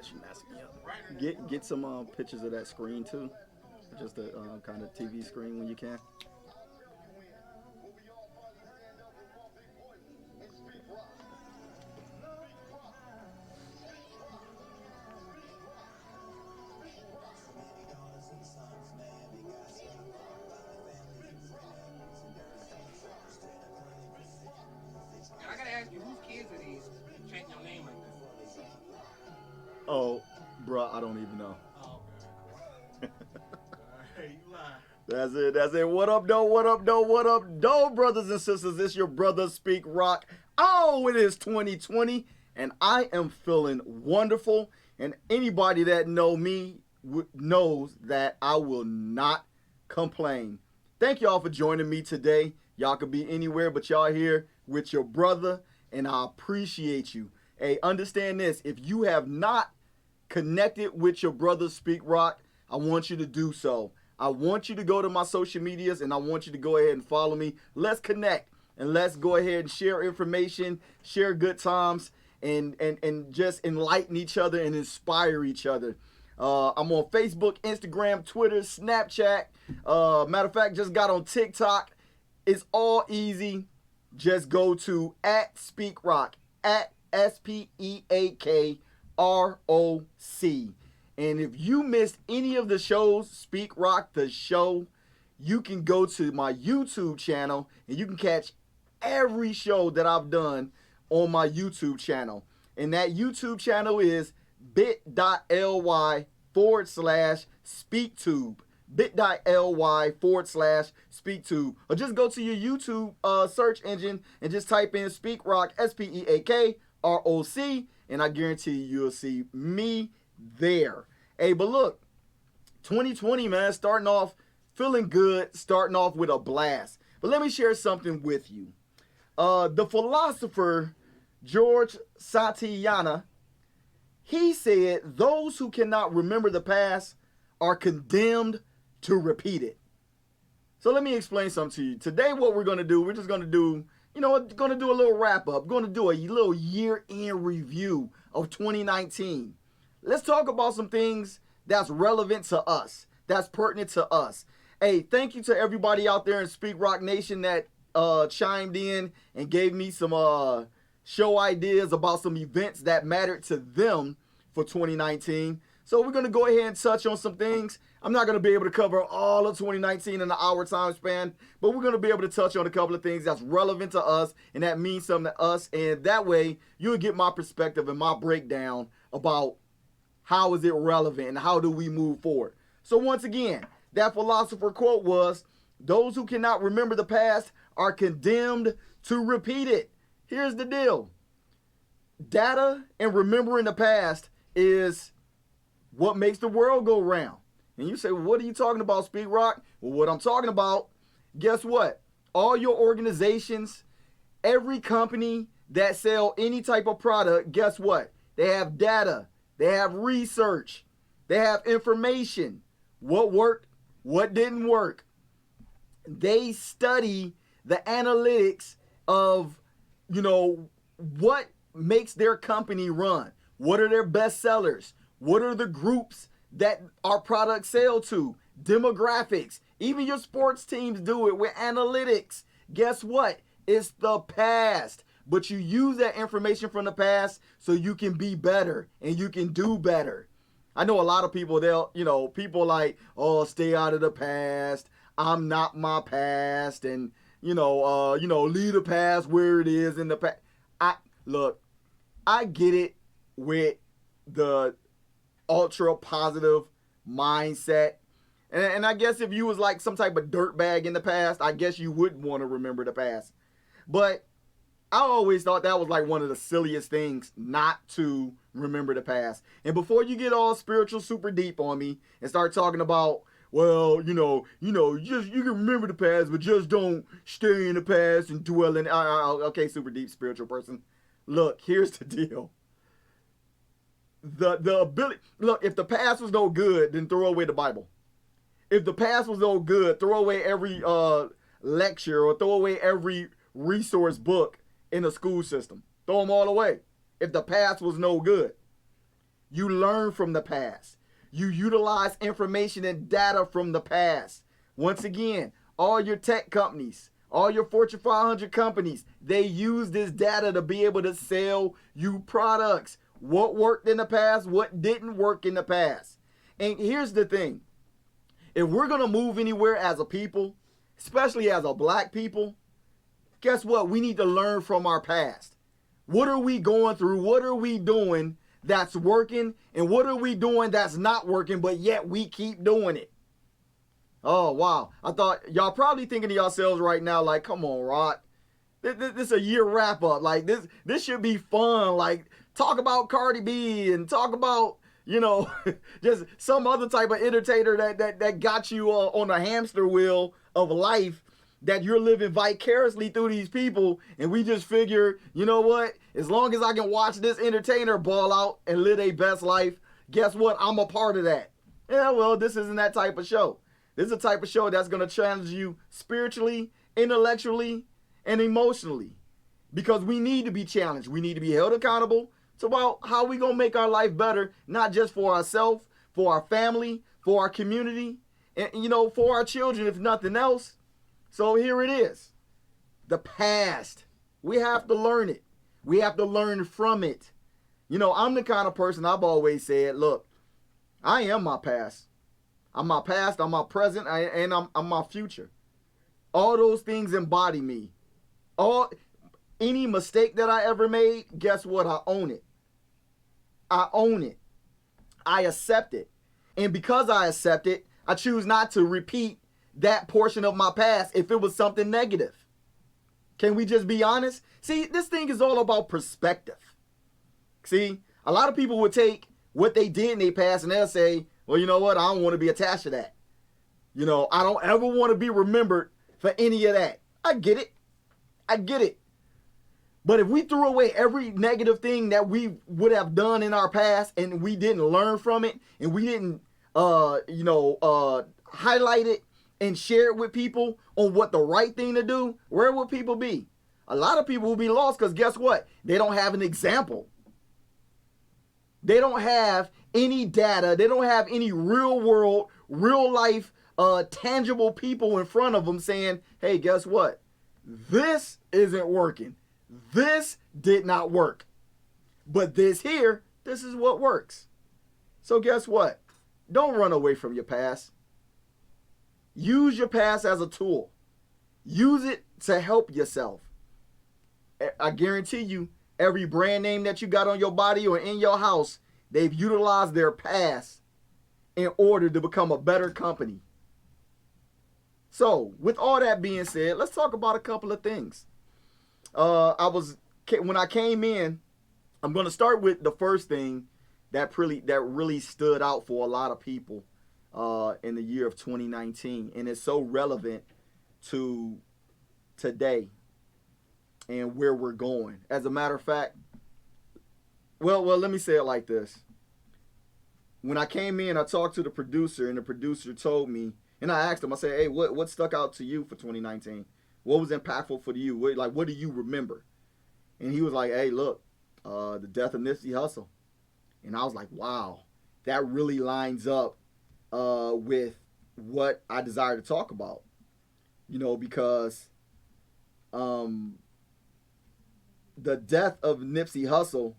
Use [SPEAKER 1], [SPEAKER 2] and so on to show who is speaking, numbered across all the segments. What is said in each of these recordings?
[SPEAKER 1] She messing me up. Get some pictures of that screen too, just the kind of TV screen when you can.
[SPEAKER 2] And I gotta ask you, whose kids are these? Chanting your name like this.
[SPEAKER 1] Oh, bruh, I don't even know.
[SPEAKER 2] Oh, okay. Alright, you lie.
[SPEAKER 1] That's it. That's it. What up, though? What up, though? What up, though, brothers and sisters? It's your brother Speak Rock. Oh, it is 2020, and I am feeling wonderful. And anybody that know me knows that I will not complain. Thank y'all for joining me today. Y'all could be anywhere, but y'all here with your brother, and I appreciate you. Hey, understand this. If you have not connected with your brother Speak Rock, I want you to do so. I want you to go to my social medias, and I want you to go ahead and follow me. Let's connect, and let's go ahead and share information, share good times, and just enlighten each other and inspire each other. I'm on Facebook, Instagram, Twitter, Snapchat. Matter of fact, just got on TikTok. It's all easy. Just go to @SpeakRoc, @SpeakRoc. And if you missed any of the shows, Speak Rock the show, you can go to my YouTube channel and you can catch every show that I've done on my YouTube channel. And that YouTube channel is bit.ly/SpeakTube. bit.ly/SpeakTube. Or just go to your YouTube search engine and just type in Speak Rock, SpeakRoc, and I guarantee you'll see me there. Hey, but look, 2020, man, starting off feeling good, starting off with a blast. But let me share something with you. The philosopher George Santayana, he said those who cannot remember the past are condemned to repeat it. So let me explain something to you. Today what we're going to do, we're just going to do, going to do a little wrap up, going to do a little year-end review of 2019. Let's talk about some things that's relevant to us, that's pertinent to us. Hey, thank you to everybody out there in Speak Rock Nation that chimed in and gave me some show ideas about some events that mattered to them for 2019. So we're going to go ahead and touch on some things. I'm not going to be able to cover all of 2019 in an hour time span, but we're going to be able to touch on a couple of things that's relevant to us and that means something to us. And that way you'll get my perspective and my breakdown about how is it relevant and how do we move forward. So once again, that philosopher quote was, those who cannot remember the past are condemned to repeat it. Here's the deal. Data and remembering the past is what makes the world go round. And you say, well, what are you talking about, Speak Rock? Well, what I'm talking about, guess what? All your organizations, every company that sell any type of product, guess what? They have data. They have research. They have information. What worked? What didn't work? They study the analytics of, what makes their company run. What are their best sellers? What are the groups that our products sell to? Demographics. Even your sports teams do it with analytics. Guess what? It's the past. But you use that information from the past so you can be better and you can do better. I know a lot of people, people like, oh, stay out of the past. I'm not my past. And, leave the past where it is in the past. I get it with the ultra positive mindset. And I guess if you was like some type of dirtbag in the past, I guess you wouldn't want to remember the past. But I always thought that was like one of the silliest things not to remember the past. And before you get all spiritual super deep on me and start talking about, well, you can remember the past, but just don't stay in the past and dwell in. Okay, super deep spiritual person. Look, here's the deal. The ability. Look, if the past was no good, then throw away the Bible. If the past was no good, throw away every lecture or throw away every resource book in the school system. Throw them all away. If the past was no good. You learn from the past. You utilize information and data from the past. Once again, all your tech companies, all your Fortune 500 companies, they use this data to be able to sell you products. What worked in the past, what didn't work in the past. And here's the thing. If we're going to move anywhere as a people, especially as a black people, guess what? We need to learn from our past. What are we going through? What are we doing that's working? And what are we doing that's not working, but yet we keep doing it? Oh, wow. I thought y'all probably thinking to yourselves right now, like, come on, Rod. This is a year wrap up. Like, this should be fun. Like, talk about Cardi B and talk about, you know, just some other type of entertainer that got you on the hamster wheel of life, that you're living vicariously through these people. And we just figure, you know what? As long as I can watch this entertainer ball out and live their best life, guess what? I'm a part of that. Yeah, well, this isn't that type of show. This is a type of show that's going to challenge you spiritually, intellectually, and emotionally. Because we need to be challenged. We need to be held accountable to about how we going to make our life better, not just for ourselves, for our family, for our community, and, you know, for our children, if nothing else. So here it is. The past. We have to learn it. We have to learn from it. You know, I'm the kind of person, I've always said, look, I am my past. I'm my past, I'm my present, and I'm my future. All those things embody me. Any mistake that I ever made, guess what? I own it. I own it. I accept it. And because I accept it, I choose not to repeat that portion of my past if it was something negative. Can we just be honest? See, this thing is all about perspective. See, a lot of people would take what they did in their past and they'll say, well, you know what? I don't want to be attached to that. You know, I don't ever want to be remembered for any of that. I get it. I get it. But if we threw away every negative thing that we would have done in our past and we didn't learn from it and we didn't, highlight it and share it with people on what the right thing to do, where would people be? A lot of people will be lost because guess what? They don't have an example. They don't have any data. They don't have any real world, real life, tangible people in front of them saying, hey, guess what? This isn't working. This did not work. But this here, this is what works. So guess what? Don't run away from your past. Use your past as a tool. Use it to help yourself. I guarantee you, every brand name that you got on your body or in your house, they've utilized their past in order to become a better company. So, with all that being said, let's talk about a couple of things. When I came in, I'm going to start with the first thing that really stood out for a lot of people in the year of 2019, and it's so relevant to today and where we're going. As a matter of fact, well, let me say it like this. When I came in, I talked to the producer, and the producer told me, and I asked him, I said, hey, what stuck out to you for 2019? What was impactful for you? What do you remember? And he was like, hey, look, the death of Nipsey Hussle. And I was like, wow, that really lines up with what I desire to talk about. You know, because the death of Nipsey Hussle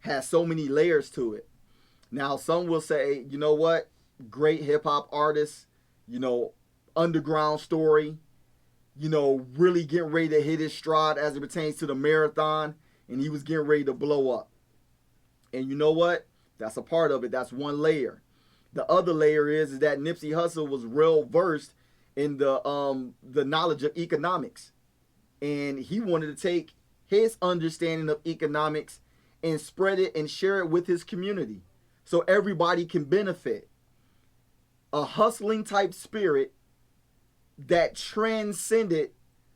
[SPEAKER 1] has so many layers to it. Now, some will say, you know what? Great hip-hop artist, you know, underground story, you know, really getting ready to hit his stride as it pertains to the marathon, and he was getting ready to blow up. And you know what? That's a part of it. That's one layer. The other layer is that Nipsey Hussle was well versed in the knowledge of economics. And he wanted to take his understanding of economics and spread it and share it with his community so everybody can benefit. A hustling type spirit that transcended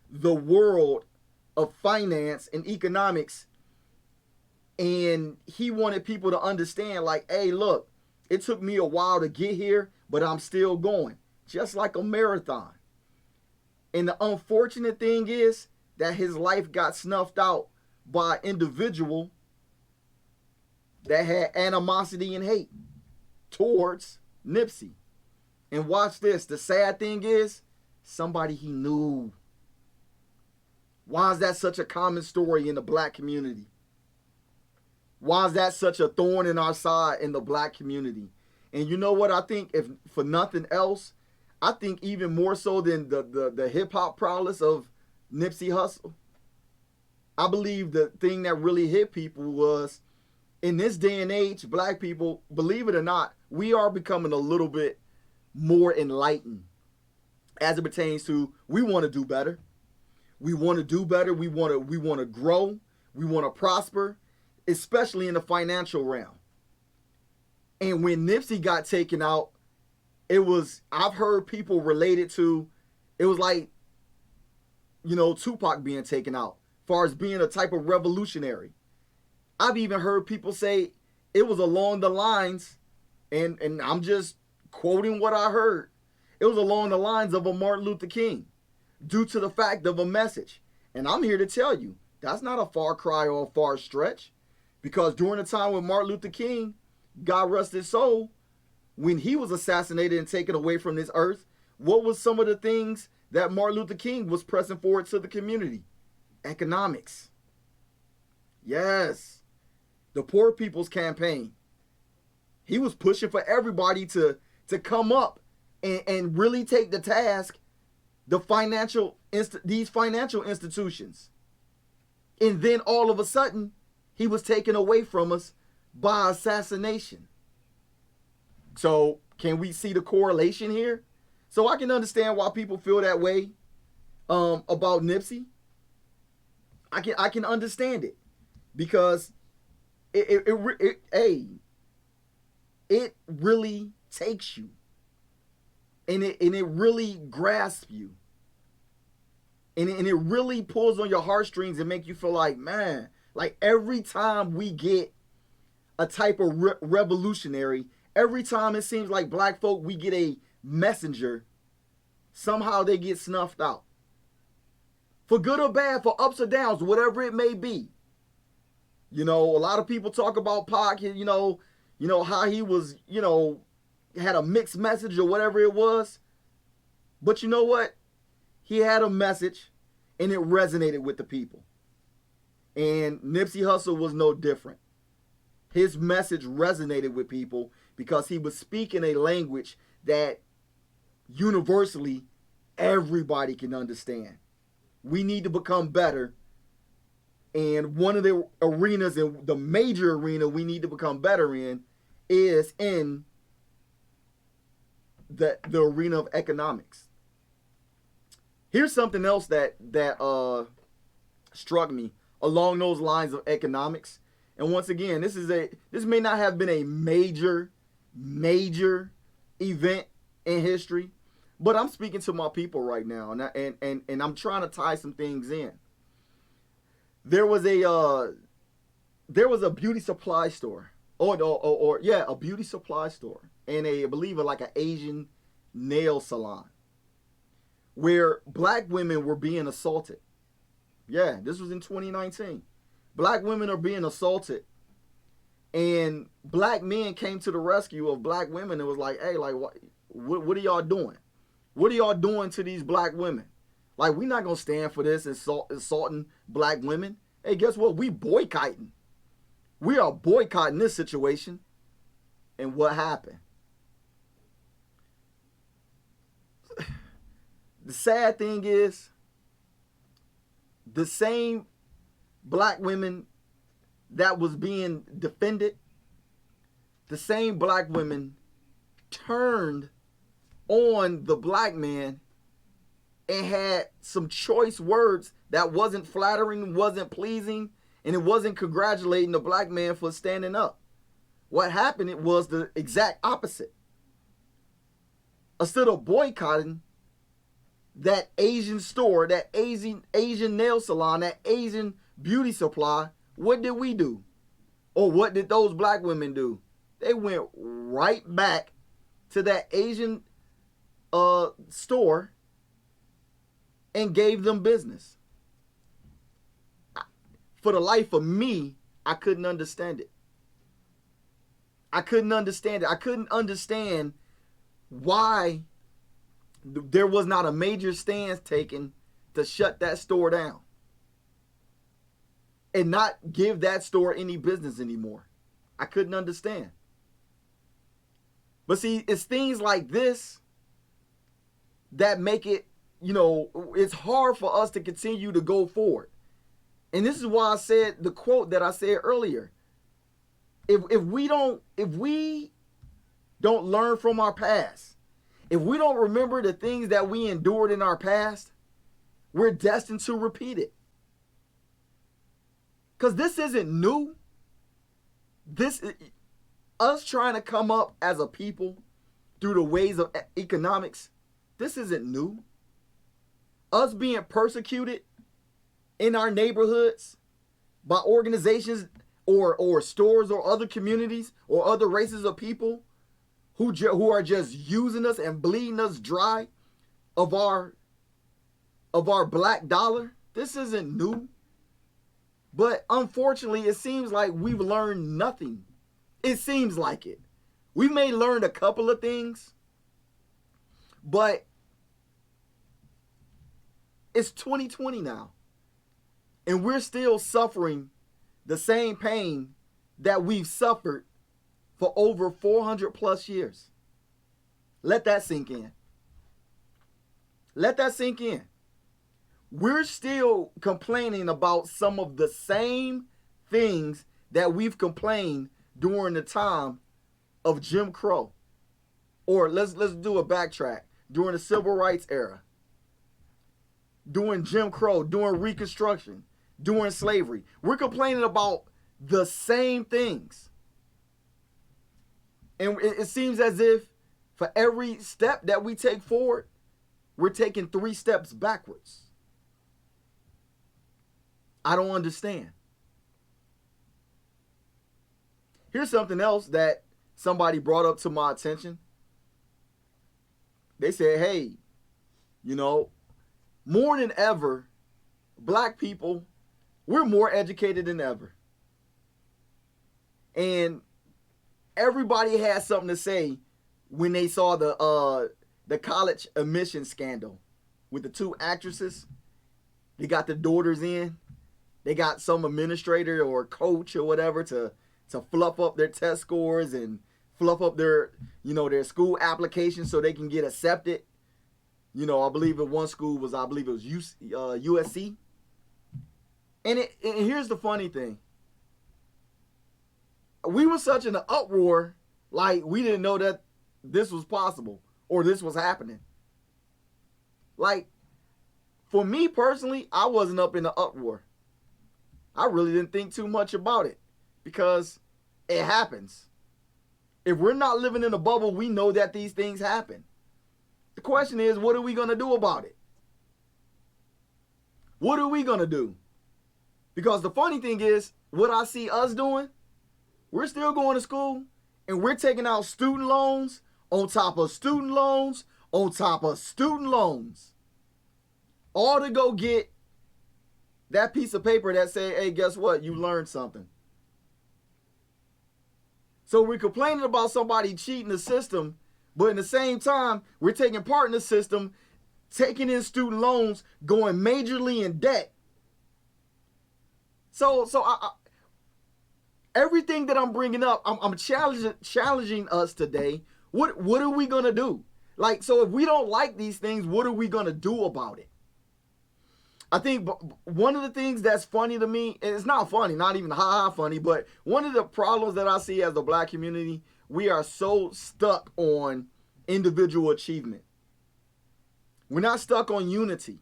[SPEAKER 1] the world of finance and economics. And he wanted people to understand, like, hey, look, it took me a while to get here, but I'm still going, just like a marathon. And the unfortunate thing is that his life got snuffed out by an individual that had animosity and hate towards Nipsey. And watch this. The sad thing is, somebody he knew. Why is that such a common story in the black community? Why is that such a thorn in our side in the black community? And you know what I think, if for nothing else, I think even more so than the hip-hop prowess of Nipsey Hussle, I believe the thing that really hit people was, in this day and age, black people, believe it or not, we are becoming a little bit more enlightened as it pertains to, we want to do better. We want to do better. We want to grow. We want to prosper, especially in the financial realm. And when Nipsey got taken out, it was, I've heard people relate it to, it was like, you know, Tupac being taken out, as far as being a type of revolutionary. I've even heard people say it was along the lines, and I'm just quoting what I heard, it was along the lines of a Martin Luther King, due to the fact of a message. And I'm here to tell you, that's not a far cry or a far stretch, because during the time when Martin Luther King, God rest his soul, when he was assassinated and taken away from this earth, what was some of the things that Martin Luther King was pressing forward to the community? Economics. Yes. The Poor People's Campaign. He was pushing for everybody to come up and really take the task, these financial institutions. And then all of a sudden, he was taken away from us by assassination. So can we see the correlation here? So I can understand why people feel that way about Nipsey. I can understand it, because it really takes you, and it really grasps you, and it really pulls on your heartstrings and make you feel like, man, like every time we get a type of revolutionary, every time it seems like black folk, we get a messenger, somehow they get snuffed out. For good or bad, for ups or downs, whatever it may be. You know, a lot of people talk about Pac, you know how he was, had a mixed message or whatever it was. But you know what? He had a message and it resonated with the people. And Nipsey Hussle was no different. His message resonated with people because he was speaking a language that universally everybody can understand. We need to become better. And one of the arenas, and the major arena we need to become better in, is in the arena of economics. Here's something else that struck me along those lines of economics. And once again, this may not have been a major event in history, but I'm speaking to my people right now, and I'm trying to tie some things in. There was a beauty supply store, a beauty supply store, and I believe like an Asian nail salon, where black women were being assaulted. Yeah, this was in 2019. Black women are being assaulted, and black men came to the rescue of black women and was like, hey, like, what are y'all doing? What are y'all doing to these black women? Like, we're not going to stand for this assaulting black women. Hey, guess what? We boycotting. We are boycotting this situation. And what happened? The sad thing is, the same black women that was being defended, the same black women turned on the black man and had some choice words that wasn't flattering, wasn't pleasing, and it wasn't congratulating the black man for standing up. What happened, it was the exact opposite. Instead of boycotting that Asian store, that Asian nail salon, that Asian beauty supply, what did we do? Or what did those black women do? They went right back to that Asian store and gave them business. For the life of me, I couldn't understand it. I couldn't understand it. I couldn't understand why there was not a major stance taken to shut that store down and not give that store any business anymore. I couldn't understand. But see, it's things like this that make it, it's hard for us to continue to go forward. And this is why I said the quote that I said earlier. If we don't learn from our past, if we don't remember the things that we endured in our past, we're destined to repeat it. Because this isn't new. Us trying to come up as a people through the ways of economics, this isn't new. Us being persecuted in our neighborhoods by organizations or stores or other communities or other races of people who are just using us and bleeding us dry of our black dollar. This isn't new. But unfortunately, it seems like we've learned nothing. It seems like it. We may learn a couple of things, but it's 2020 now. And we're still suffering the same pain that we've suffered for over 400 plus years. Let that sink in. Let that sink in. We're still complaining about some of the same things that we've complained during the time of Jim Crow. Or let's do a backtrack. During the Civil Rights era. During Jim Crow, during Reconstruction, during slavery. We're complaining about the same things. And it seems as if for every step that we take forward, we're taking 3 steps backwards. I don't understand. Here's something else that somebody brought up to my attention. They said, hey, more than ever, black people, we're more educated than ever. And everybody had something to say when they saw the college admission scandal with the 2 actresses. They got the daughters in. They got some administrator or coach or whatever to fluff up their test scores and fluff up their their school application so they can get accepted. I believe in one school was USC. And here's the funny thing. We were such in an uproar, like we didn't know that this was possible or this was happening. Like, for me personally, I wasn't up in the uproar. I really didn't think too much about it because it happens. If we're not living in a bubble, we know that these things happen. The question is, what are we going to do about it? What are we going to do? Because the funny thing is, what I see us doing, we're still going to school and we're taking out student loans on top of student loans on top of student loans. All to go get that piece of paper that say, hey, guess what? You learned something. So we're complaining about somebody cheating the system, but in the same time, we're taking part in the system, taking in student loans, going majorly in debt. So everything that I'm bringing up, I'm challenging us today. What are we going to do? Like, so if we don't like these things, what are we going to do about it? I think one of the things that's funny to me, and it's not funny, not even ha-ha funny, but one of the problems that I see as the black community, we are so stuck on individual achievement. We're not stuck on unity.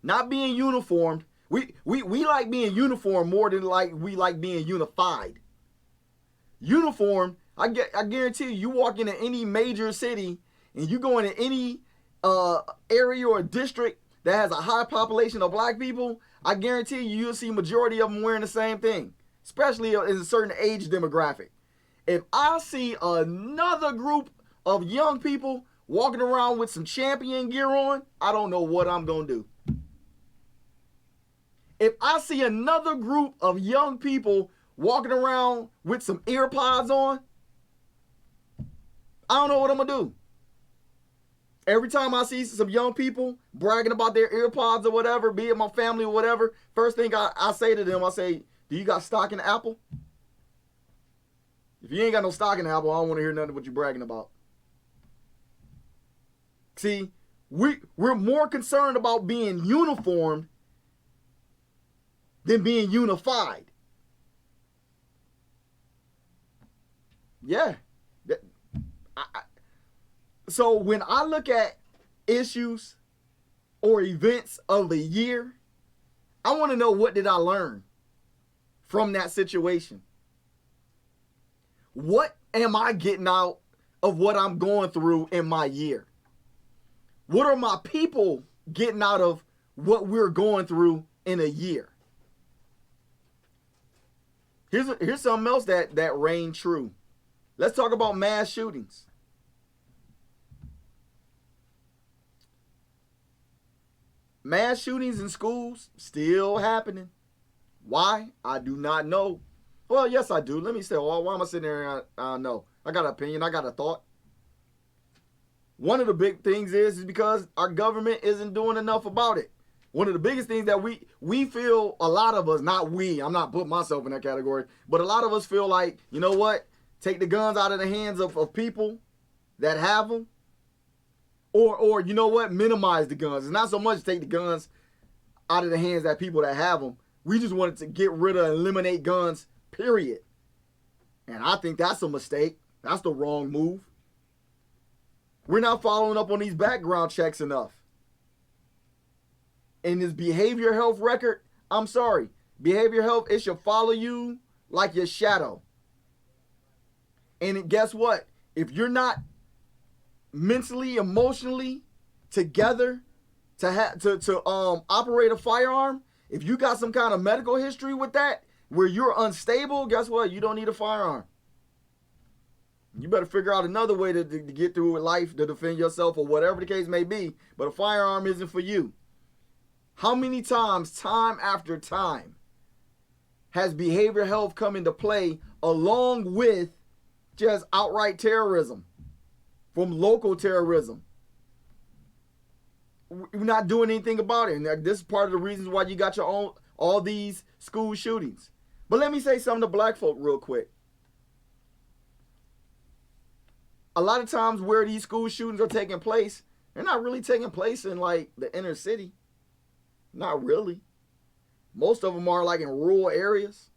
[SPEAKER 1] Not being uniformed. We like being uniform more than we like being unified. Uniform, I guarantee you walk into any major city and you go into any area or district that has a high population of black people, I guarantee you'll see majority of them wearing the same thing, especially in a certain age demographic. If I see another group of young people walking around with some Champion gear on, I don't know what I'm going to do. If I see another group of young people walking around with some ear pods on, I don't know what I'm going to do. Every time I see some young people bragging about their ear pods or whatever, be it my family or whatever, first thing I say to them, I say, do you got stock in Apple? If you ain't got no stock in Apple, I don't want to hear nothing what you're bragging about. See, we're more concerned about being uniformed than being unified. Yeah. So when I look at issues or events of the year, I want to know, what did I learn from that situation? What am I getting out of what I'm going through in my year? What are my people getting out of what we're going through in a year? Here's something else that reigned true. Let's talk about mass shootings. Mass shootings in schools still happening. Why? I do not know. Well, yes, I do. Let me say, why am I sitting there? I don't know. I got an opinion. I got a thought. One of the big things is because our government isn't doing enough about it. One of the biggest things that we feel, a lot of us, not we, I'm not putting myself in that category, but a lot of us feel like, you know what? Take the guns out of the hands of people that have them. Or you know what? Minimize the guns. It's not so much take the guns out of the hands of people that have them. We just wanted to get rid of, eliminate guns, period. And I think that's a mistake. That's the wrong move. We're not following up on these background checks enough. And this behavior health record, I'm sorry. Behavior health, it should follow you like your shadow. And guess what? If you're not mentally, emotionally together to operate a firearm, if you got some kind of medical history with that, where you're unstable, guess what? You don't need a firearm. You better figure out another way to get through with life, to defend yourself or whatever the case may be. But a firearm isn't for you. How many times, time after time, has behavioral health come into play along with just outright terrorism, from local terrorism? We're not doing anything about it. And this is part of the reasons why you got your own, all these school shootings. But let me say something to black folk real quick. A lot of times where these school shootings are taking place, they're not really taking place in like the inner city. Not really. Most of them are like in rural areas.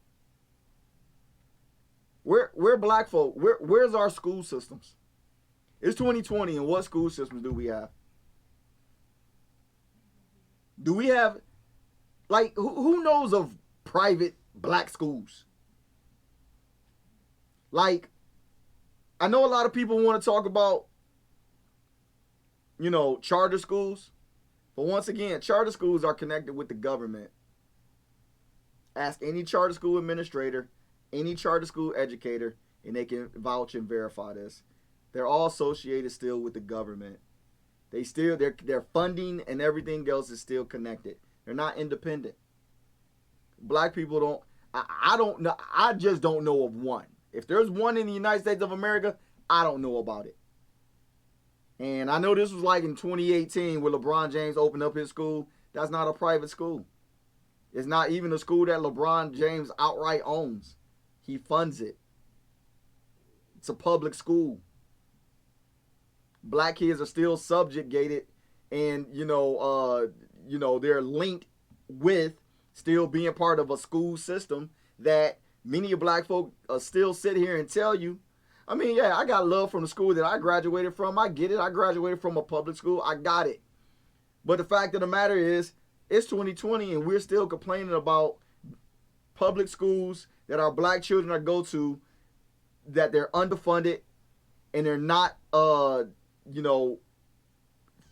[SPEAKER 1] We're black folk. Where's our school systems? It's 2020, and what school systems do we have? Do we have, like, who knows of private black schools? Like, I know a lot of people want to talk about, you know, charter schools. But once again, charter schools are connected with the government. Ask any charter school administrator, any charter school educator, and they can vouch and verify this. They're all associated still with the government. Their funding and everything else is still connected. They're not independent. Black people don't, I don't know, I just don't know of one. If there's one in the United States of America, I don't know about it. And I know this was like in 2018 when LeBron James opened up his school. That's not a private school. It's not even a school that LeBron James outright owns. He funds it. It's a public school. Black kids are still subjugated, and they're linked with still being part of a school system that many of black folk still sit here and tell you. I mean, yeah, I got love from the school that I graduated from. I get it. I graduated from a public school. I got it. But the fact of the matter is, it's 2020 and we're still complaining about public schools that our black children are go to, that they're underfunded and they're not,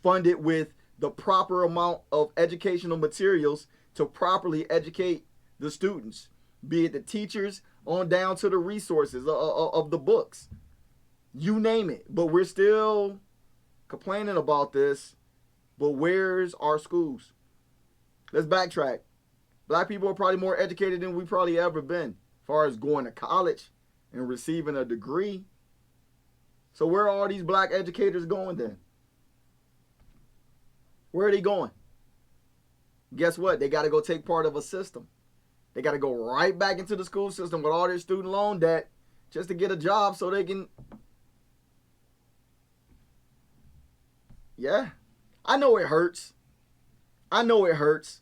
[SPEAKER 1] funded with the proper amount of educational materials to properly educate the students, be it the teachers on down to the resources of the books, you name it. But we're still complaining about this. But where's our schools? Let's backtrack. Black people are probably more educated than we probably ever been. far as going to college and receiving a degree. So where are all these black educators going then? Where are they going? Guess what? They got to go take part of a system. They got to go right back into the school system with all their student loan debt just to get a job so they can. Yeah, I know it hurts. I know it hurts.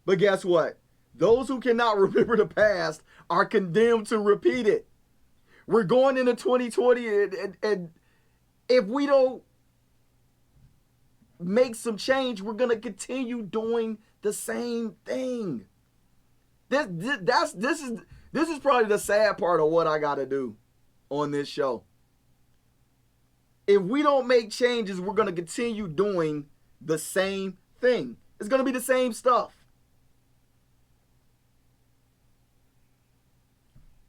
[SPEAKER 1] But guess what? Those who cannot remember the past are condemned to repeat it. We're going into 2020, and if we don't make some change, we're going to continue doing the same thing. This is probably the sad part of what I got to do on this show. If we don't make changes, we're going to continue doing the same thing. It's going to be the same stuff.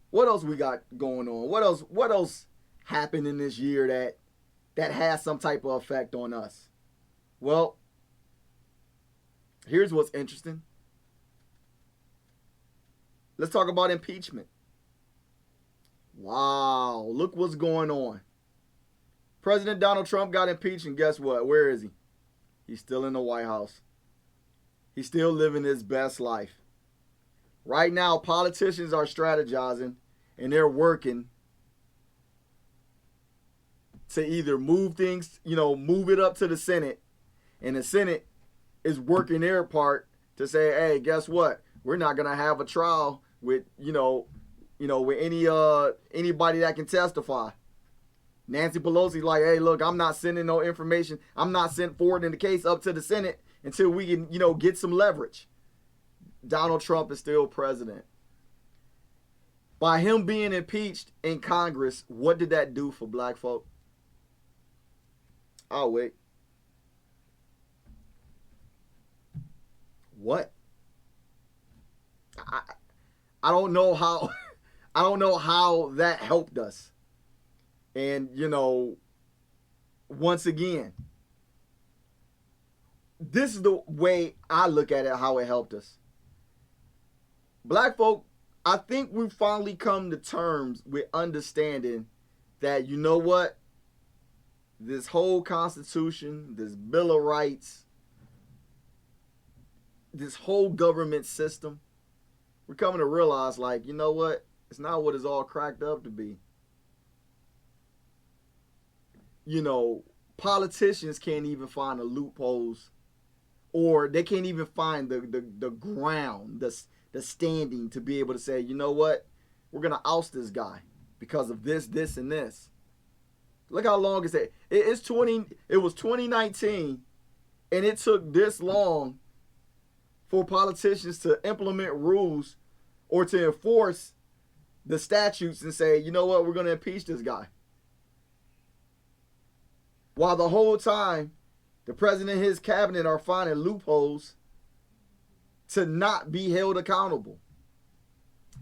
[SPEAKER 1] What else we got going on? What else happened in this year that has some type of effect on us? Well, here's what's interesting. Let's talk about impeachment. Wow, look what's going on. President Donald Trump got impeached, and guess what? Where is he? He's still in the White House. He's still living his best life. Right now, politicians are strategizing, and they're working to either move things, move it up to the Senate, and the Senate is working their part to say, hey, guess what? We're not gonna have a trial with, with anybody that can testify. Nancy Pelosi's like, hey, look, I'm not sending no information. I'm not forwarding the case up to the Senate until we can, get some leverage. Donald Trump is still president. By him being impeached in Congress, what did that do for black folk? I'll wait. What? I don't know how I don't know how that helped us. And, once again, this is the way I look at it, how it helped us. Black folk, I think we've finally come to terms with understanding that, you know what? This whole Constitution, this Bill of Rights, this whole government system, we're coming to realize, like, you know what? It's not what it's all cracked up to be. Politicians can't even find the loopholes, or they can't even find the ground, the standing to be able to say, you know what? We're going to oust this guy because of this, this, and this. Look how long it's at. It was 2019, and it took this long for politicians to implement rules or to enforce the statutes and say, you know what, we're going to impeach this guy. While the whole time, the president and his cabinet are finding loopholes to not be held accountable.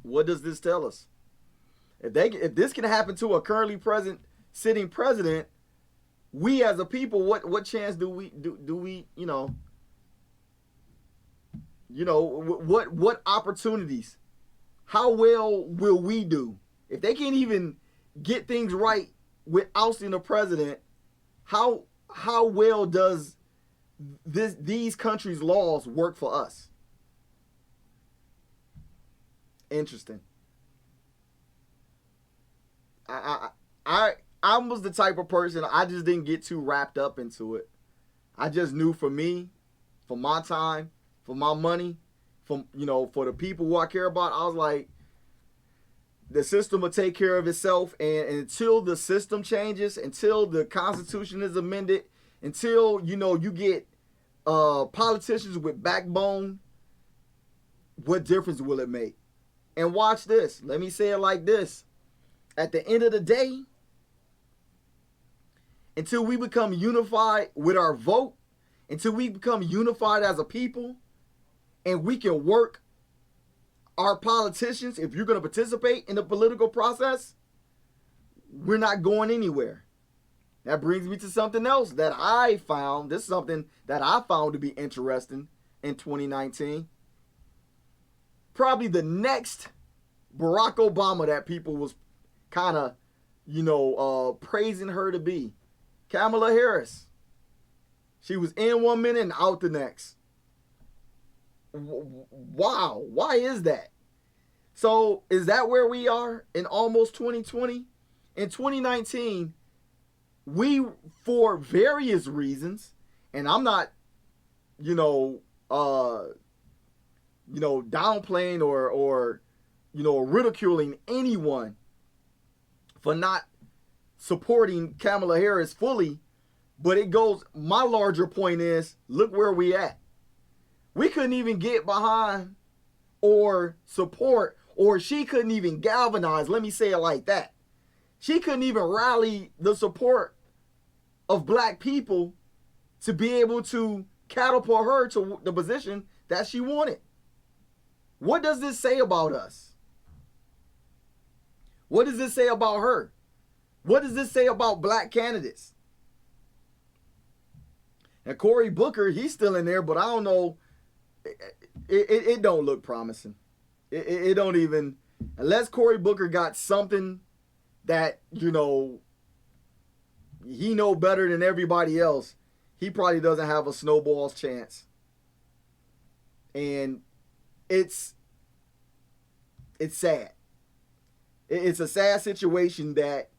[SPEAKER 1] What does this tell us? If this can happen to a currently sitting president, we as a people, what chance do we what opportunities? How well will we do? If they can't even get things right with ousting the president, how well does these countries' laws work for us? Interesting. I was the type of person, I just didn't get too wrapped up into it. I just knew for me, for my time, for my money, for the people who I care about, I was like, the system will take care of itself, and until the system changes, until the Constitution is amended, until you get politicians with backbone, what difference will it make? And watch this. Let me say it like this. At the end of the day, until we become unified with our vote, until we become unified as a people, and we can work our politicians, if you're going to participate in the political process, we're not going anywhere. That brings me to something else that I found. This is something that I found to be interesting in 2019. Probably the next Barack Obama that people was kind of, praising her to be. Kamala Harris. She was in 1 minute and out the next. Wow. Why is that? So is that where we are in almost 2020? In 2019, we, for various reasons, and I'm not, downplaying or ridiculing anyone for not supporting Kamala Harris fully, but it goes, my larger point is, look where we at. We couldn't even get behind or support, or she couldn't even galvanize, let me say it like that. She couldn't even rally the support of black people to be able to catapult her to the position that she wanted. What does this say about us? What does this say about her? What does this say about black candidates? And Cory Booker, he's still in there, but I don't know. It don't look promising. It don't even, unless Cory Booker got something that, he know better than everybody else, he probably doesn't have a snowball's chance. And it's sad. It's a sad situation that,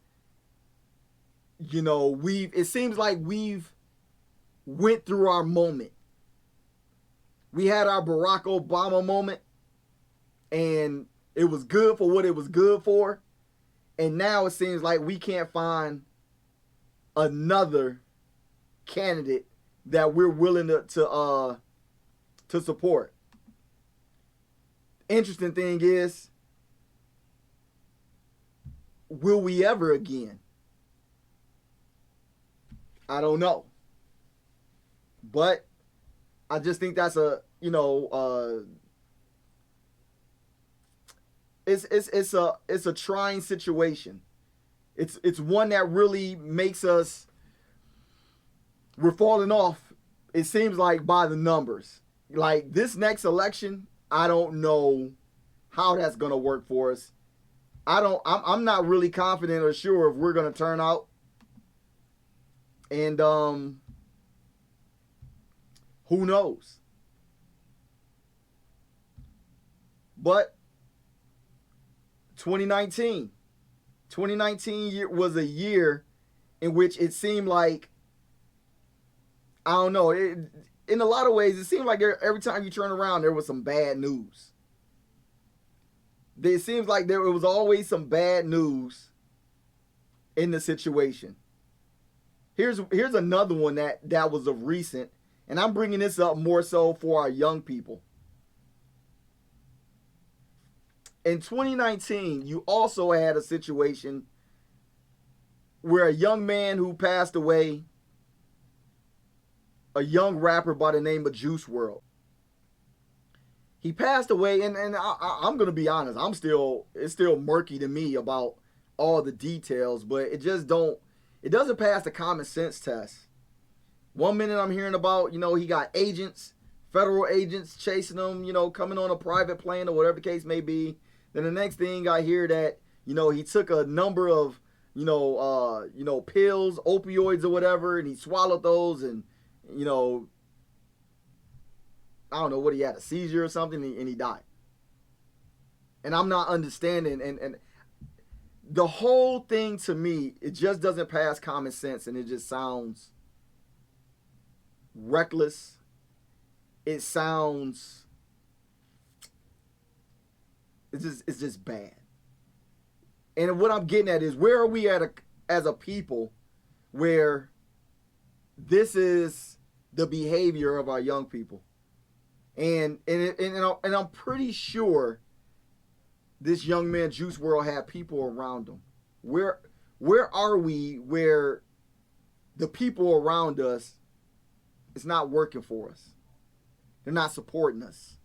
[SPEAKER 1] it seems like we've went through our moment. We had our Barack Obama moment, and it was good for what it was good for. And now it seems like we can't find another candidate that we're willing to support. Interesting thing is, will we ever again? I don't know. But I just think that's it's a trying situation. It's one that really makes us, we're falling off, it seems like, by the numbers. Like this next election, I don't know how that's gonna work for us. I'm not really confident or sure if we're gonna turn out. And who knows? But 2019 was a year in which it seemed like, I don't know, in a lot of ways, it seemed like every time you turn around, there was some bad news. It seems like there was always some bad news in the situation. Here's another one that was of recent, and I'm bringing this up more so for our young people. In 2019, you also had a situation where a young man who passed away, a young rapper by the name of Juice WRLD. He passed away, and I'm going to be honest, it's still murky to me about all the details, but it doesn't pass the common sense test. 1 minute I'm hearing about, he got agents, federal agents chasing him, coming on a private plane or whatever the case may be. Then the next thing I hear that, he took a number of, pills, opioids or whatever, and he swallowed those, and, I don't know what he had, a seizure or something, and he died. And I'm not understanding, and the whole thing to me, it just doesn't pass common sense, and it just sounds reckless. It sounds, it's just bad. And what I'm getting at is, where are we as a people where this is the behavior of our young people? And I'm pretty sure this young man Juice WRLD had people around him. Where are we where the people around us, it's not working for us? They're not supporting us.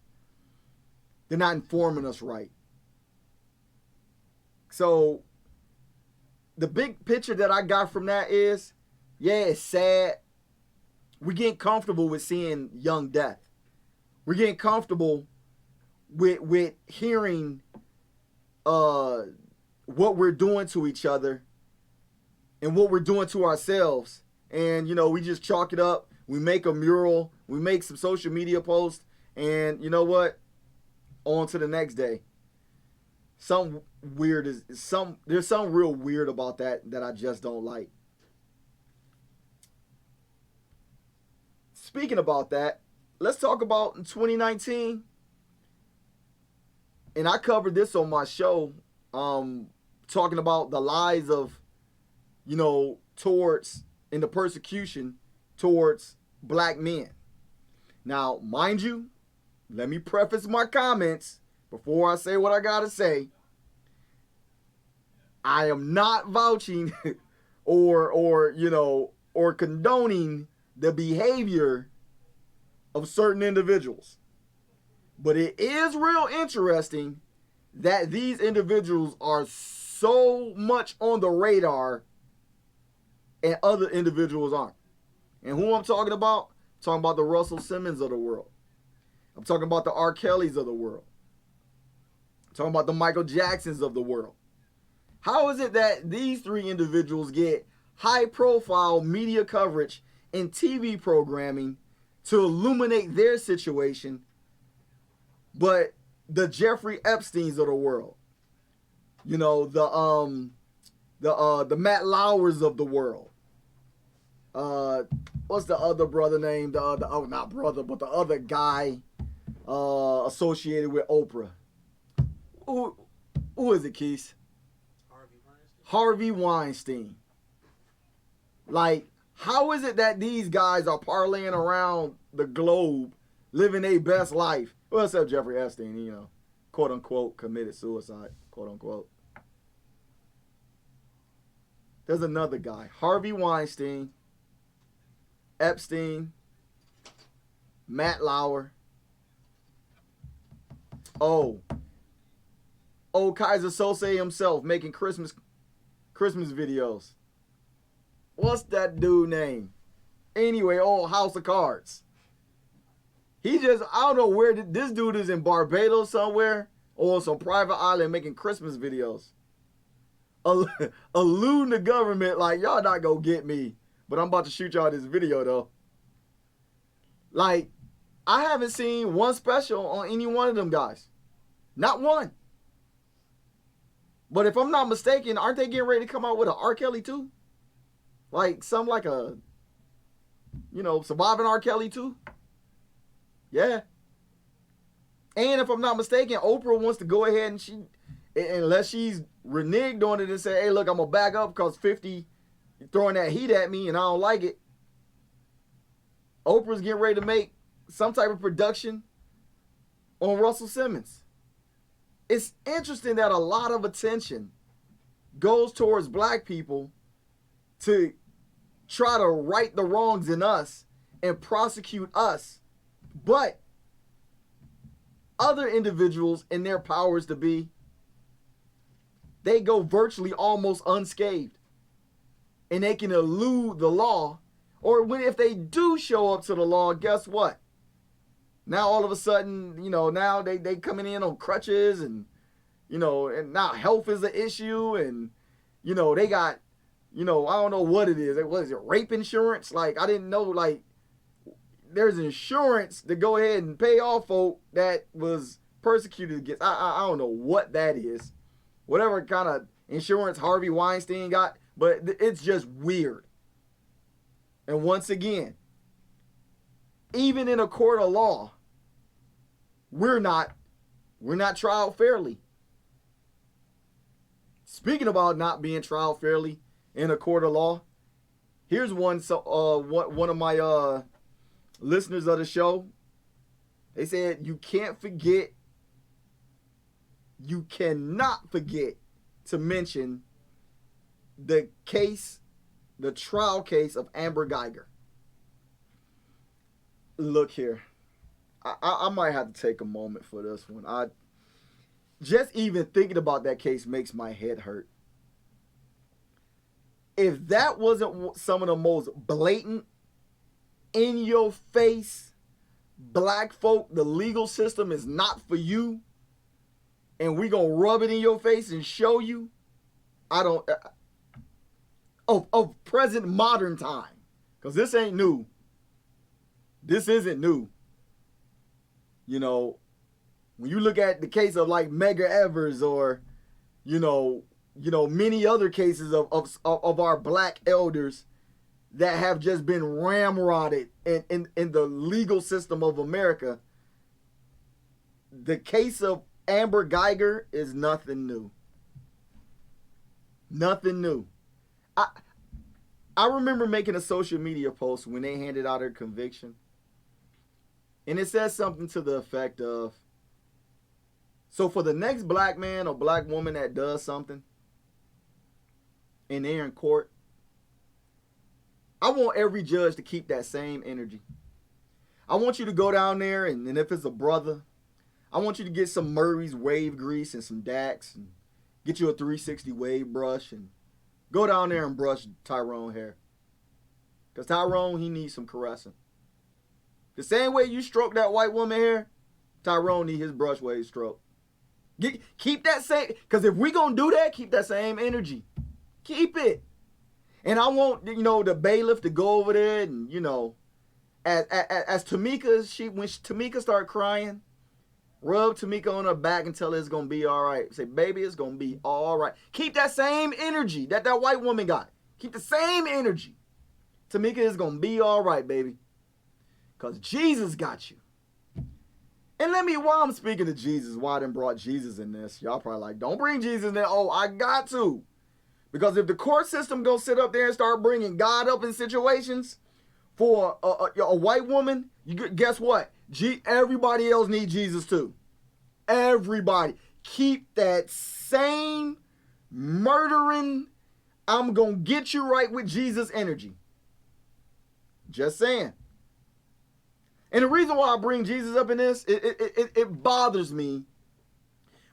[SPEAKER 1] They're not informing us right. So the big picture that I got from that is, yeah, it's sad. We're getting comfortable with seeing young death. We're getting comfortable with hearing what we're doing to each other and what we're doing to ourselves. And, you know, we just chalk it up. We make a mural. We make some social media posts. And you know what? On to the next day. There's something real weird about that I just don't like. Speaking about that, let's talk about in 2019. And I covered this on my show, talking about the lies of, you know, towards and the persecution towards black men. Now, mind you, let me preface my comments before I say what I gotta say. I am not vouching or condoning the behavior of certain individuals. But it is real interesting that these individuals are so much on the radar and other individuals aren't. And who I'm talking about? I'm talking about the Russell Simmons of the world. I'm talking about the R. Kellys of the world. I'm talking about the Michael Jacksons of the world. How is it that these three individuals get high-profile media coverage and TV programming to illuminate their situation, but the Jeffrey Epsteins of the world, you know, the Matt Lauers of the world, what's the other brother name? Not brother, but the other guy associated with Oprah. Who is it, Keith? Harvey Weinstein. Like, how is it that these guys are parlaying around the globe, living their best life? Well, except Jeffrey Epstein, you know, quote unquote, committed suicide, quote unquote. There's another guy, Harvey Weinstein, Epstein, Matt Lauer. Oh, Kaiser Sose himself making Christmas videos. What's that dude name? Anyway, House of Cards. I don't know where this dude is, in Barbados somewhere or on some private island making Christmas videos. Eluding the government like, y'all not gonna get me, but I'm about to shoot y'all this video though. Like, I haven't seen one special on any one of them guys. Not one. But if I'm not mistaken, aren't they getting ready to come out with an R. Kelly too? Like, surviving R. Kelly too? Yeah. And if I'm not mistaken, Oprah wants to go ahead and unless she's reneged on it and say, hey, look, I'm going to back up because 50 throwing that heat at me and I don't like it. Oprah's getting ready to make some type of production on Russell Simmons. It's interesting that a lot of attention goes towards black people to try to right the wrongs in us and prosecute us. But other individuals in their powers to be, they go virtually almost unscathed. And they can elude the law. Or if they do show up to the law, guess what? Now all of a sudden, now they coming in on crutches and now health is an issue and, they got, I don't know what it is. What is it, rape insurance? Like, I didn't know, like, there's insurance to go ahead and pay off folk that was persecuted against. I don't know what that is. Whatever kind of insurance Harvey Weinstein got, but it's just weird. And once again, even in a court of law, we're not tried fairly. Speaking about not being tried fairly in a court of law, here's one. So, one of my listeners of the show, they said you cannot forget to mention the trial case of Amber Geiger. Look here. I might have to take a moment for this one. Just even thinking about that case makes my head hurt. If that wasn't some of the most blatant, in your face, black folk, the legal system is not for you, and we gonna rub it in your face and show you. I don't of present modern time, because this ain't new. This isn't new. You know, when you look at the case of like Medgar Evers, or you know many other cases of our black elders that have just been ramrodded in the legal system of America, the case of Amber Geiger is nothing new. Nothing new. I remember making a social media post when they handed out her conviction, and it says something to the effect of, so for the next black man or black woman that does something and they're in court, I want every judge to keep that same energy. I want you to go down there, and if it's a brother, I want you to get some Murray's wave grease and some Dax, and get you a 360 wave brush, and go down there and brush Tyrone hair. Because Tyrone, he needs some caressing. The same way you stroke that white woman hair, Tyrone need his brush wave stroke. Keep that same, because if we gonna do that, keep that same energy. Keep it. And I want, the bailiff to go over there and, as Tamika, when Tamika started crying, rub Tamika on her back and tell her it's going to be all right. Say, baby, it's going to be all right. Keep that same energy that white woman got. Keep the same energy. Tamika, is going to be all right, baby. Because Jesus got you. And while I'm speaking to Jesus, why I done brought Jesus in this, y'all probably like, don't bring Jesus in there. Oh, I got to. Because if the court system go sit up there and start bringing God up in situations for a white woman, guess what? Everybody else needs Jesus too. Everybody. Keep that same murdering, I'm going to get you right with Jesus energy. Just saying. And the reason why I bring Jesus up in this, it bothers me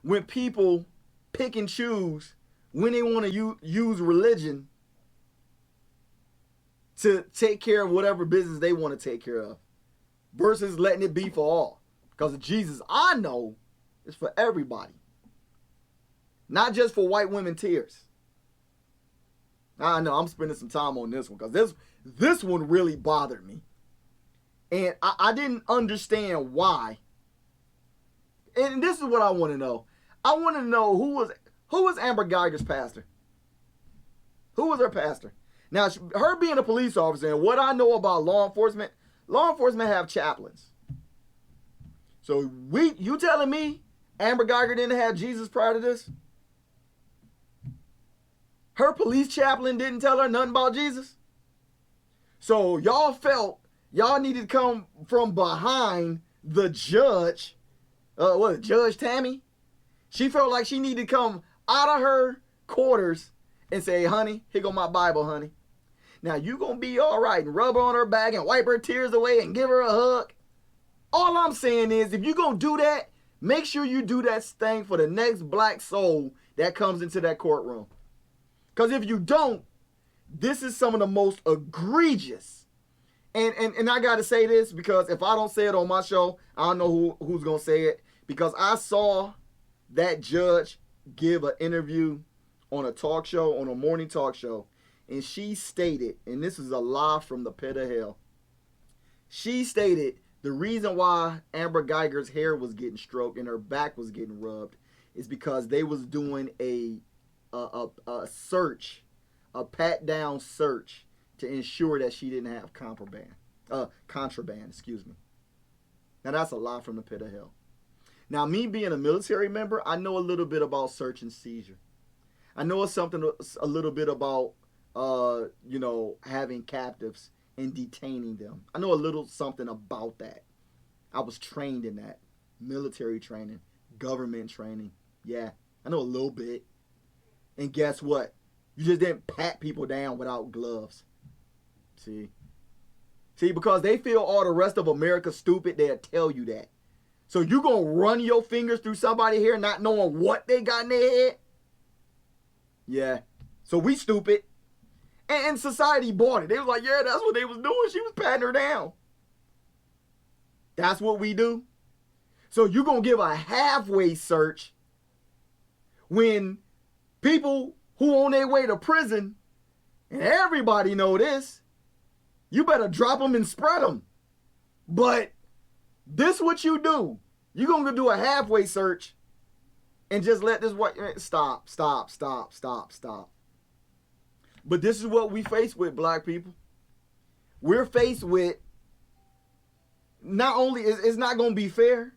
[SPEAKER 1] when people pick and choose when they want to use religion to take care of whatever business they want to take care of, versus letting it be for all. Because Jesus, I know, is for everybody. Not just for white women tears. I know, I'm spending some time on this one, because this one really bothered me. And I didn't understand why. And this is what I want to know. I want to know who was Amber Geiger's pastor? Who was her pastor? Now, her being a police officer, and what I know about law enforcement have chaplains. So you telling me Amber Geiger didn't have Jesus prior to this? Her police chaplain didn't tell her nothing about Jesus? So y'all felt y'all needed to come from behind the judge, Judge Tammy? She felt like she needed to come out of her quarters and say, honey, here go my Bible, honey. Now you gonna be all right, and rub her on her back and wipe her tears away and give her a hug. All I'm saying is, if you gonna do that, make sure you do that thing for the next black soul that comes into that courtroom. Because if you don't, this is some of the most egregious. And I gotta say this, because if I don't say it on my show, I don't know who's gonna say it. Because I saw that judge give an interview on a talk show, on a morning talk show, and she stated, and this is a lie from the pit of hell, she stated the reason why Amber Geiger's hair was getting stroked and her back was getting rubbed is because they was doing a search, a pat-down search, to ensure that she didn't have contraband, excuse me. Now that's a lie from the pit of hell. Now, me being a military member, I know a little bit about search and seizure. I know a little bit about, having captives and detaining them. I know a little something about that. I was trained in that. Military training, government training. Yeah, I know a little bit. And guess what? You just didn't pat people down without gloves. See, because they feel all the rest of America stupid, they'll tell you that. So you gonna run your fingers through somebody here not knowing what they got in their head? Yeah. So we stupid. And society bought it. They was like, yeah, that's what they was doing. She was patting her down. That's what we do. So you gonna give a halfway search when people who on their way to prison, and everybody know this, you better drop them and spread them. But this what you do. You're going to do a halfway search and just let this what stop. But this is what we face with, black people. We're faced with, not only it's not going to be fair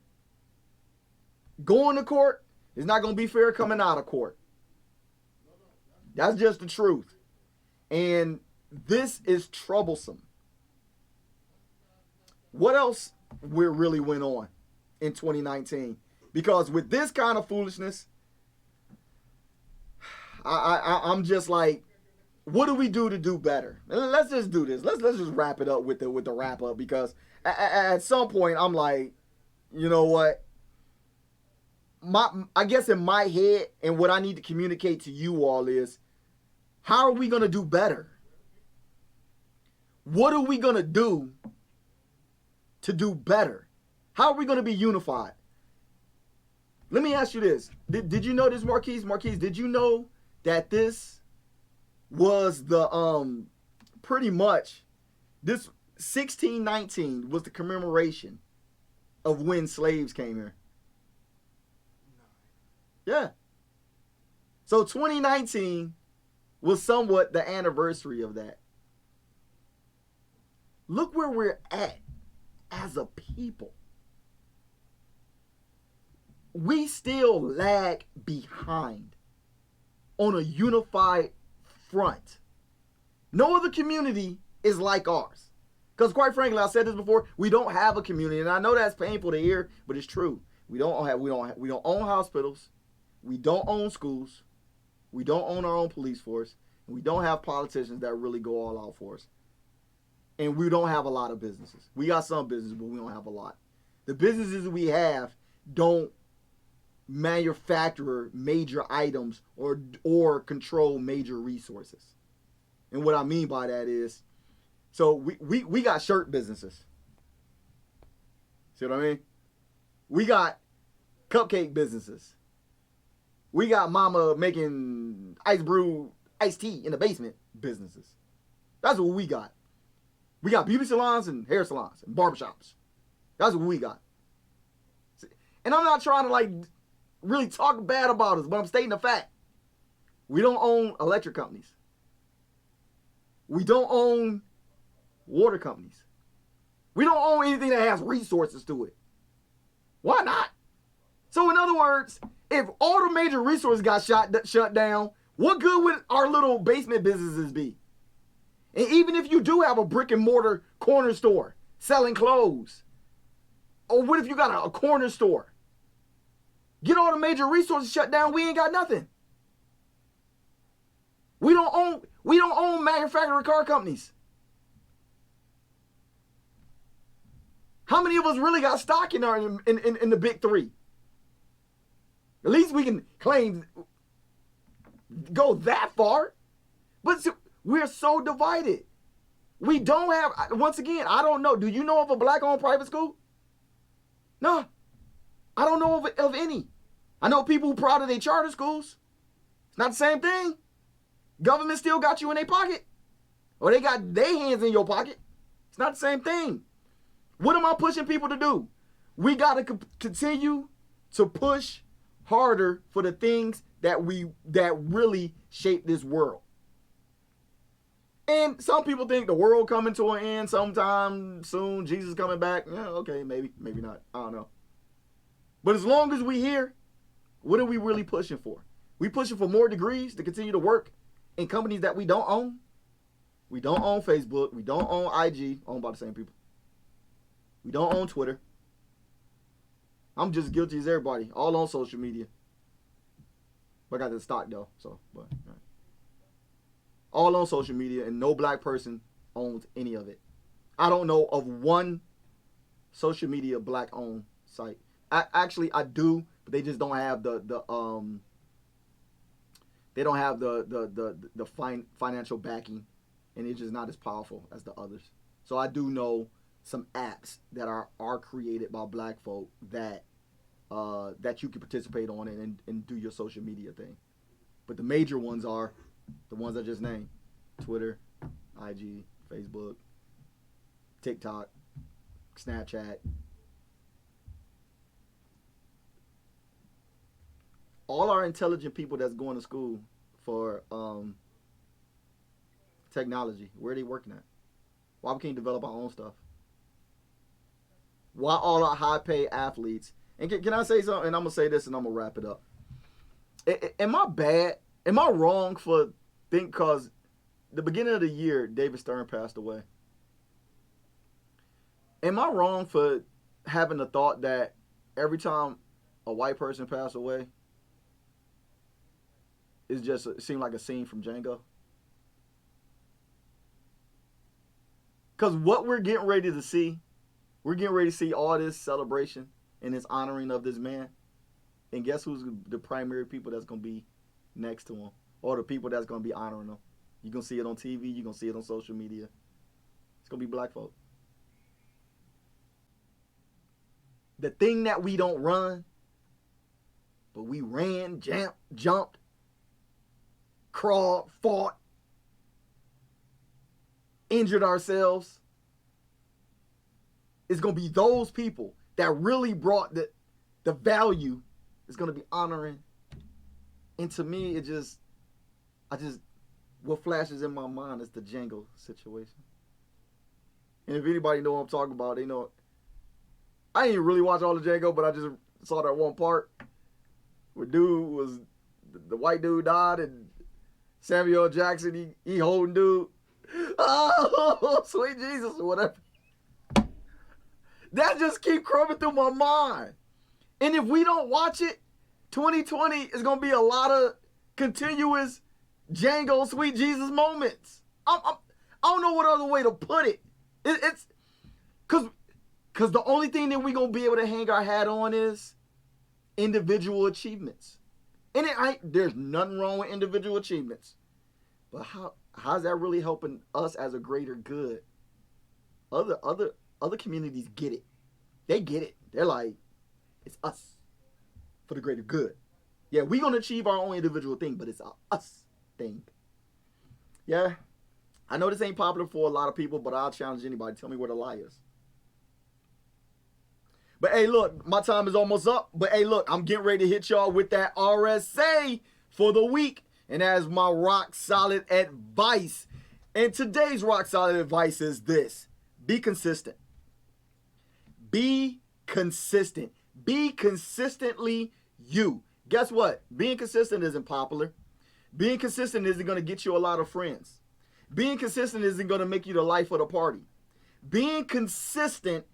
[SPEAKER 1] going to court, it's not going to be fair coming out of court. That's just the truth. And this is troublesome. What else really went on in 2019? Because with this kind of foolishness, I'm just like, what do we do to do better? Let's just do this. Let's just wrap it up with the wrap up, because at some point I'm like, you know what? I guess in my head, and what I need to communicate to you all is, how are we going to do better? What are we going to do better? How are we going to be unified? Let me ask you this. Did you know this, Marquise? Marquise, did you know that this was the, pretty much, this 1619 was the commemoration of when slaves came here? Yeah. So 2019 was somewhat the anniversary of that. Look where we're at as a people. We still lag behind on a unified front. No other community is like ours. Because quite frankly, I said this before, we don't have a community. And I know that's painful to hear, but it's true. We don't own hospitals. We don't own schools. We don't own our own police force. And we don't have politicians that really go all out for us. And we don't have a lot of businesses. We got some business, but we don't have a lot. The businesses we have don't manufacture major items or control major resources. And what I mean by that is, so we got shirt businesses. See what I mean? We got cupcake businesses. We got mama making iced tea in the basement businesses. That's what we got. We got beauty salons and hair salons and barbershops. That's what we got. And I'm not trying to like really talk bad about us, but I'm stating the fact. We don't own electric companies. We don't own water companies. We don't own anything that has resources to it. Why not? So in other words, if all the major resources got shut down, what good would our little basement businesses be? And even if you do have a brick and mortar corner store selling clothes, or what if you got a corner store? Get all the major resources shut down, we ain't got nothing. We don't own manufacturing car companies. How many of us really got stock in the big three? At least we can claim go that far. But we're so divided. We don't have, once again, I don't know. Do you know of a black-owned private school? No. I don't know of any. I know people who are proud of their charter schools. It's not the same thing. Government still got you in their pocket. Or they got their hands in your pocket. It's not the same thing. What am I pushing people to do? We got to continue to push harder for the things that really shape this world. And some people think the world coming to an end sometime soon, Jesus coming back. Yeah, okay, maybe not. I don't know. But as long as we here, what are we really pushing for? We pushing for more degrees to continue to work in companies that we don't own. We don't own Facebook. We don't own IG, owned by the same people. We don't own Twitter. I'm just guilty as everybody, all on social media. But I got the stock though, so but right. All on social media, and no black person owns any of it. I don't know of one social media black owned site. I do, but they just don't have the financial backing, and it's just not as powerful as the others. So I do know some apps that are created by black folk that that you can participate on and do your social media thing. But the major ones are the ones I just named: Twitter, IG, Facebook, TikTok, Snapchat. All our intelligent people that's going to school for technology, where are they working at? Why we can't develop our own stuff? Why all our high-paid athletes? And can I say something? And I'm going to say this and I'm going to wrap it up. Am I bad? Am I wrong for think because the beginning of the year, David Stern passed away? Am I wrong for having the thought that every time a white person passed away, it seemed like a scene from Django? Because what we're getting ready to see, we're getting ready to see all this celebration and this honoring of this man. And guess who's the primary people that's going to be next to him? Or the people that's going to be honoring him? You're going to see it on TV. You're going to see it on social media. It's going to be black folk. The thing that we don't run, but we ran, jumped, crawled, fought, injured ourselves, it's going to be those people that really brought the value. It's going to be honoring. And to me, what flashes in my mind is the Django situation. And if anybody know what I'm talking about, they know. I didn't really watch all the Django, but I just saw that one part where the white dude died and Samuel L. Jackson, he holding dude. Oh, sweet Jesus, or whatever. That just keep crumbing through my mind. And if we don't watch it, 2020 is going to be a lot of continuous Django, sweet Jesus moments. I don't know what other way to put it. It's because the only thing that we're going to be able to hang our hat on is individual achievements. And there's nothing wrong with individual achievements. But how's that really helping us as a greater good? Other communities get it. They get it. They're like, it's us for the greater good. Yeah, we're going to achieve our own individual thing, but it's a us thing. Yeah, I know this ain't popular for a lot of people, but I'll challenge anybody. Tell me where the lie is. But hey, look, my time is almost up. But hey, look, I'm getting ready to hit y'all with that RSA for the week. And that's my rock solid advice. And today's rock solid advice is this: be consistent. Be consistent. Be consistently you. Guess what? Being consistent isn't popular. Being consistent isn't going to get you a lot of friends. Being consistent isn't going to make you the life of the party. Being consistent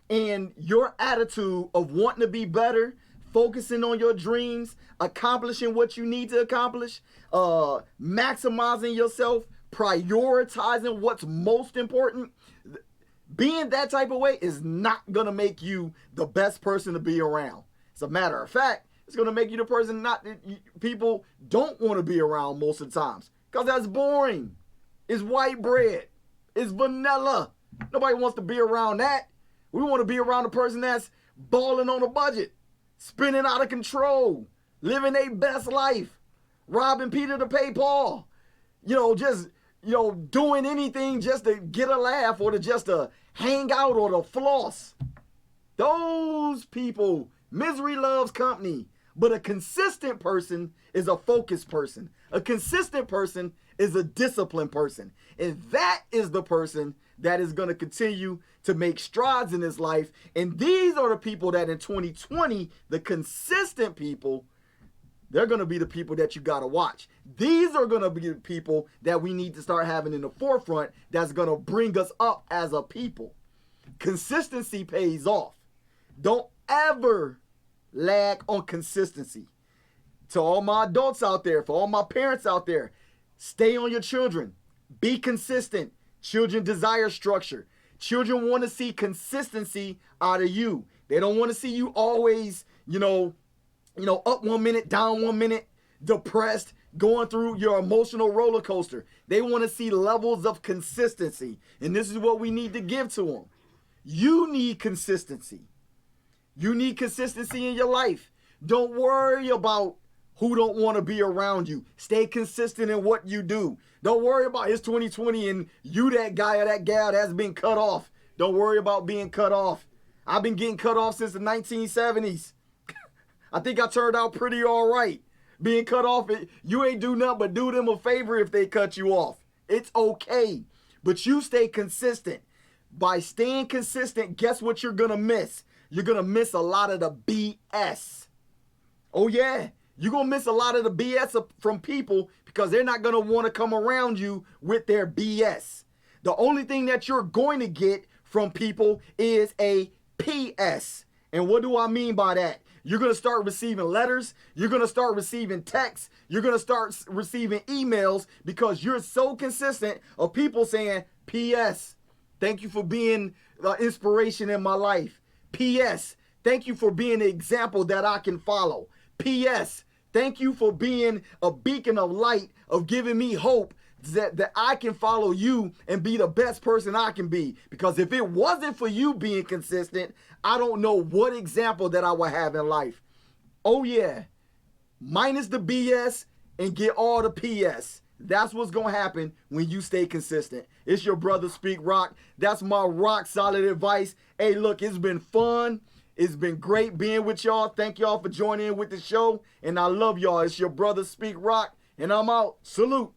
[SPEAKER 1] in your attitude of wanting to be better, focusing on your dreams, accomplishing what you need to accomplish, maximizing yourself, prioritizing what's most important. Being that type of way is not going to make you the best person to be around. As a matter of fact, it's going to make you the person people don't want to be around most of the times. Because that's boring. It's white bread. It's vanilla. Nobody wants to be around that. We want to be around a person that's balling on a budget, spending out of control, living their best life, robbing Peter to pay Paul. Doing anything just to get a laugh or just to hang out or to floss. Those people, misery loves company. But a consistent person is a focused person. A consistent person is a disciplined person. And that is the person that is going to continue to make strides in his life. And these are the people that in 2020, the consistent people, they're going to be the people that you got to watch. These are going to be the people that we need to start having in the forefront that's going to bring us up as a people. Consistency pays off. Don't ever lag on consistency. To all my adults out there, for all my parents out there, stay on your children. Be consistent. Children desire structure. Children want to see consistency out of you. They don't want to see you always, up 1 minute, down 1 minute, depressed, going through your emotional roller coaster. They want to see levels of consistency. And this is what we need to give to them. You need consistency. You need consistency in your life. Don't worry about who don't want to be around you. Stay consistent in what you do. Don't worry about his 2020 and you that guy or that gal that's been cut off. Don't worry about being cut off. I've been getting cut off since the 1970s. I think I turned out pretty all right. Being cut off, you ain't do nothing but do them a favor if they cut you off. It's okay. But you stay consistent. By staying consistent, guess what you're going to miss? You're going to miss a lot of the BS. Oh, yeah. You're going to miss a lot of the BS from people because they're not going to want to come around you with their BS. The only thing that you're going to get from people is a PS. And what do I mean by that? You're going to start receiving letters. You're going to start receiving texts. You're going to start receiving emails because you're so consistent of people saying, PS, thank you for being the inspiration in my life. PS, thank you for being the example that I can follow. PS, thank you for being a beacon of light, of giving me hope that I can follow you and be the best person I can be. Because if it wasn't for you being consistent, I don't know what example that I would have in life. Oh yeah, minus the BS and get all the PS. That's what's going to happen when you stay consistent. It's your brother Speak Rock. That's my rock solid advice. Hey, look, it's been fun. It's been great being with y'all. Thank y'all for joining in with the show. And I love y'all. It's your brother Speak Rock. And I'm out. Salute.